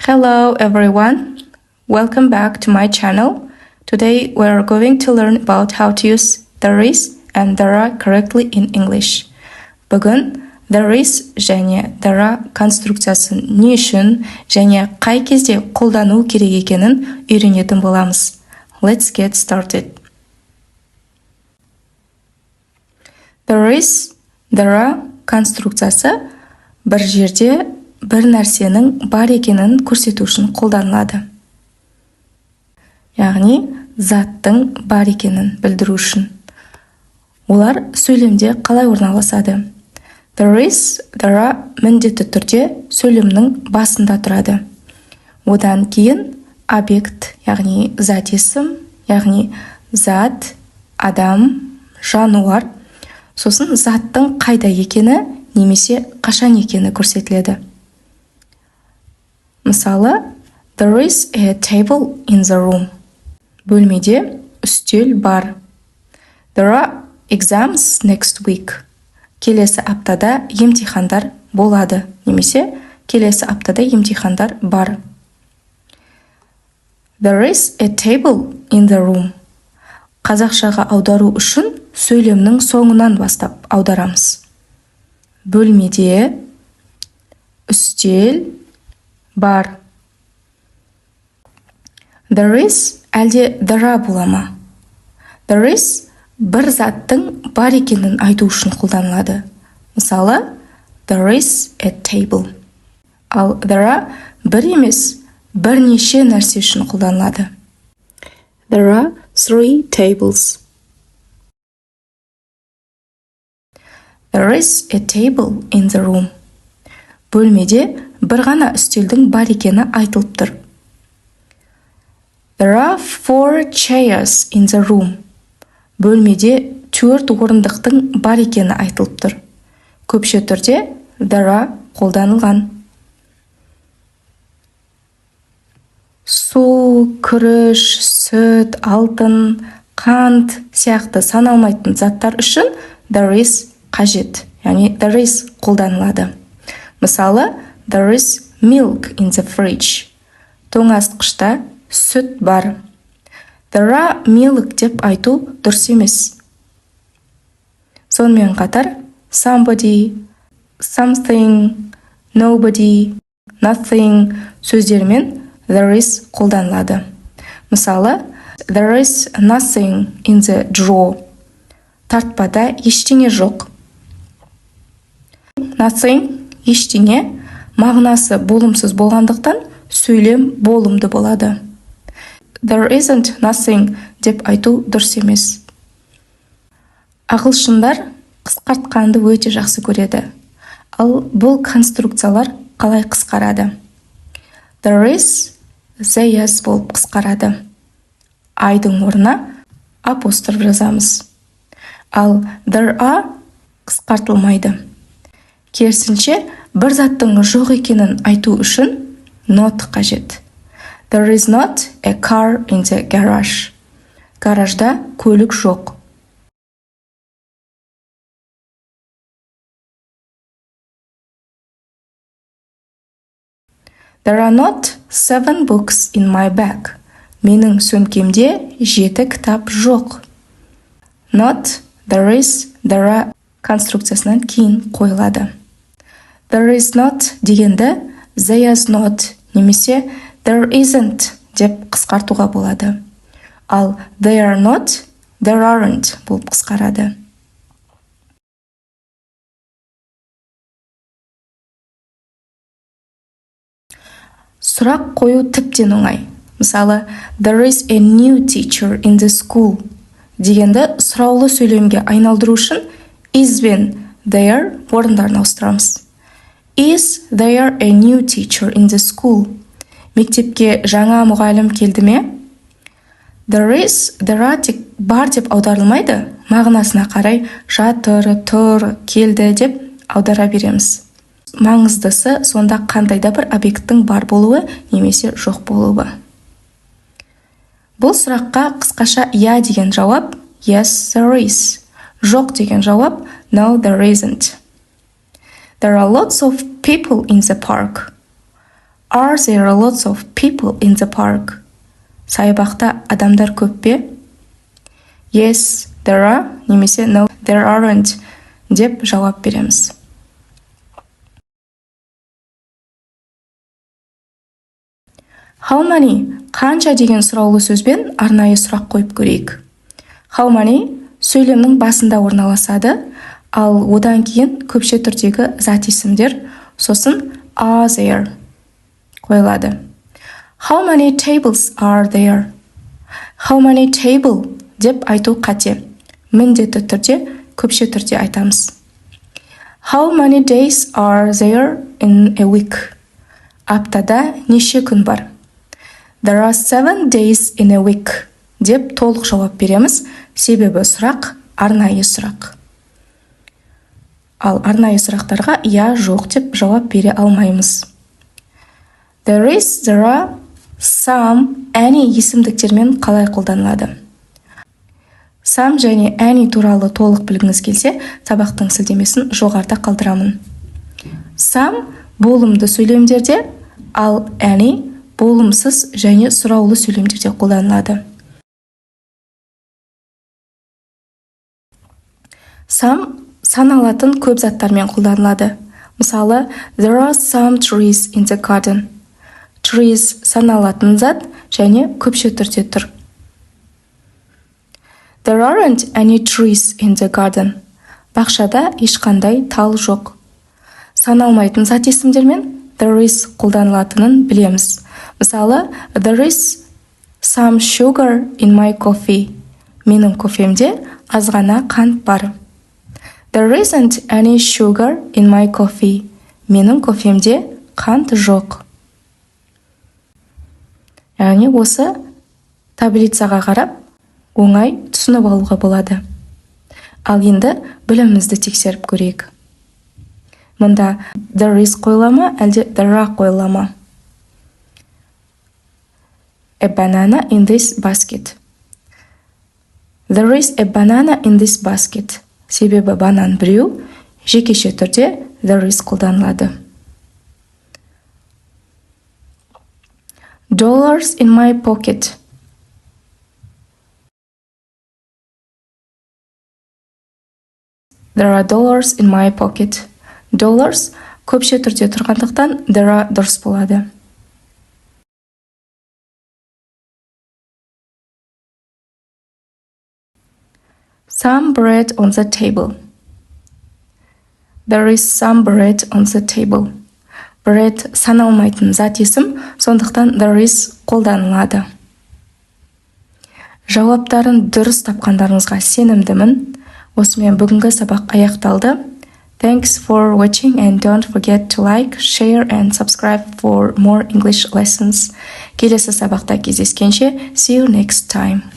Hello everyone, welcome back to my channel. Today we are going to learn about how to use there is and there are correctly in English. Бүгін there is және there are конструкциясын не үшін және қай кезде қолдану керек екенін үйренетін боламыз. Let's get started. There is, there are конструкциясы бір жерде бір нәрсенің бар екенін көрсету үшін қолданылады. Яғни заттың бар екенін білдіру үшін. Олар сөйлемде қалай орналасады? There is, there are міндетті түрде сөйлемнің басында тұрады. Одан кейін объект, яғни зат есім, яғни зат, адам, жануар. Сосын заттың қайда екені немесе қашан екені көрсетіледі. Мысалы, there is a table in the room. Бөлмеде үстел бар. There are exams next week. Келесі аптада емтихандар болады. Немесе келесі аптада емтихандар бар. There is a table in the room. Қазақшаға аудару үшін сөйлемнің соңынан бастап аударамыз. Бөлмеде үстел бар. There is әлде there are бола ма? There is бір заттың бар екенін айту үшін қолданылады. Мысалы, there is a table. Ал there are бір емес, бірнеше нәрсе үшін қолданылады. There are 3 tables. There is a table in the room. Бөлмеде бір ғана үстелдің бар екені айтылып тұр. There are 4 chairs in the room. Бөлмеде 4 орындықтың бар екені айтылып тұр. Көпше түрде there are қолданылған. Су, күріш, сүт, алтын, қант сияқты саналмайтын заттар үшін there is қажет, яғни there is қолданылады. Мысалы, there is milk in the fridge. Тоңазытқышта сүт бар. There are milk деп айту дұрыс емес. Сонымен қатар somebody, something, nobody, nothing сөздермен there is қолданылады. Мысалы, there is nothing in the drawer. Тартпада ештеңе жоқ. Nothing, ештеңе, мағынасы болымсыз болғандықтан сөйлем болымды болады. There isn't nothing деп айту дұрыс емес. Ағылшындар қысқартқанды өте жақсы көреді. Ал бұл конструкциялар қалай қысқарады? There is, there is болып қысқарады. Айдың орнына апостроф жазамыз. Ал there are қысқартылмайды. Керісінше, бір заттың жоқ екенін айту үшін not қажет. There is not a car in the garage. Гаражда көлік жоқ. There are not 7 books in my bag. Менің сөмкемде 7 кітап жоқ. Not, there is, there are конструкциясынан кейін қойылады. There is not дегенді there is not немесе there isn't деп қысқартуға болады. Ал they are not, there aren't болып қысқарады. Сұрақ қою тіптен оңай. Мысалы, there is a new teacher in the school дегенді сұраулы сөйлемге айналдыру үшін is бен there орындарын ауыстырамыз. Is there a new teacher in the school? Мектепке жаңа мұғалім келді ме? There is, there are тек бар деп аударылмайды. Мағынасына қарай жатыр, тұр, келді деп аудара береміз. Маңыздысы сонда қандайда бір объекттің бар болуы немесе жоқ болуы. Бұл сұраққа қысқаша я деген жауап yes, there is. Жоқ деген жауап no, there isn't. There are lots of people in the park. Are there lots of people in the park? Саябақта адамдар көп пе? Yes, there are, немесе no, there aren't деп жауап береміз. How many? Қанша деген сұраулы сөзбен арнайы сұрақ қойып көрейік. How many сөйлемнің басында орналасады, ал одан кейін көпше түрдегі зат есімдер, сосын are there қойылады. How many tables are there? How many table деп айту қате. Міндетті түрде көпше түрде айтамыз. How many days are there in a week? Аптада неше күн бар? There are 7 days in a week деп толық жауап береміз, себебі сұрақ арнайы сұрақ. Ал арнайы сұрақтарға я жоқ деп жауап бере алмаймыз. There is, there are, some, any есімдіктермен қалай қолданылады? Some және any туралы толық білгіңіз келсе, сабақтың сілтемесін жоғарыда қалдырамын. Some болымды сөйлемдерде, ал any болымсыз және сұраулы сөйлемдерде қолданылады. Some саналатын көп заттармен қолданылады. Мысалы, there are some trees in the garden. Trees саналатын зат және көпше түрде тұр. There aren't any trees in the garden. Бақшада ешқандай тал жоқ. Саналмайтын зат есімдермен there is қолданылатынын білеміз. Мысалы, there is some sugar in my coffee. Менің кофемде азғана қант бар. There isn't any sugar in my coffee. Менің кофемде қант жоқ. Яғни осы таблицаға қарап, оңай түсініп алуға болады. Ал енді білімімізді тексеріп көрейік. Мұнда there is қойылама, әлде there are қойылама? A banana in this basket. There is a banana in this basket. Себебі банан біреу, жекеше түрде there is қолданылады. Dollars in my pocket. There are dollars in my pocket. Dollars көпше түрде тұрғандықтан there are дұрыс болады. Some bread on the table. There is some bread on the table. Bread саналмайтын зат есім, сондықтан there is қолданылады. Жауаптарын дұрыс тапқандарыңызға сенімдімін. Осымен бүгінгі сабақ аяқталды. Thanks for watching and don't forget to like, share and subscribe for more English lessons. Келесі сабақта кездескенше, see you next time.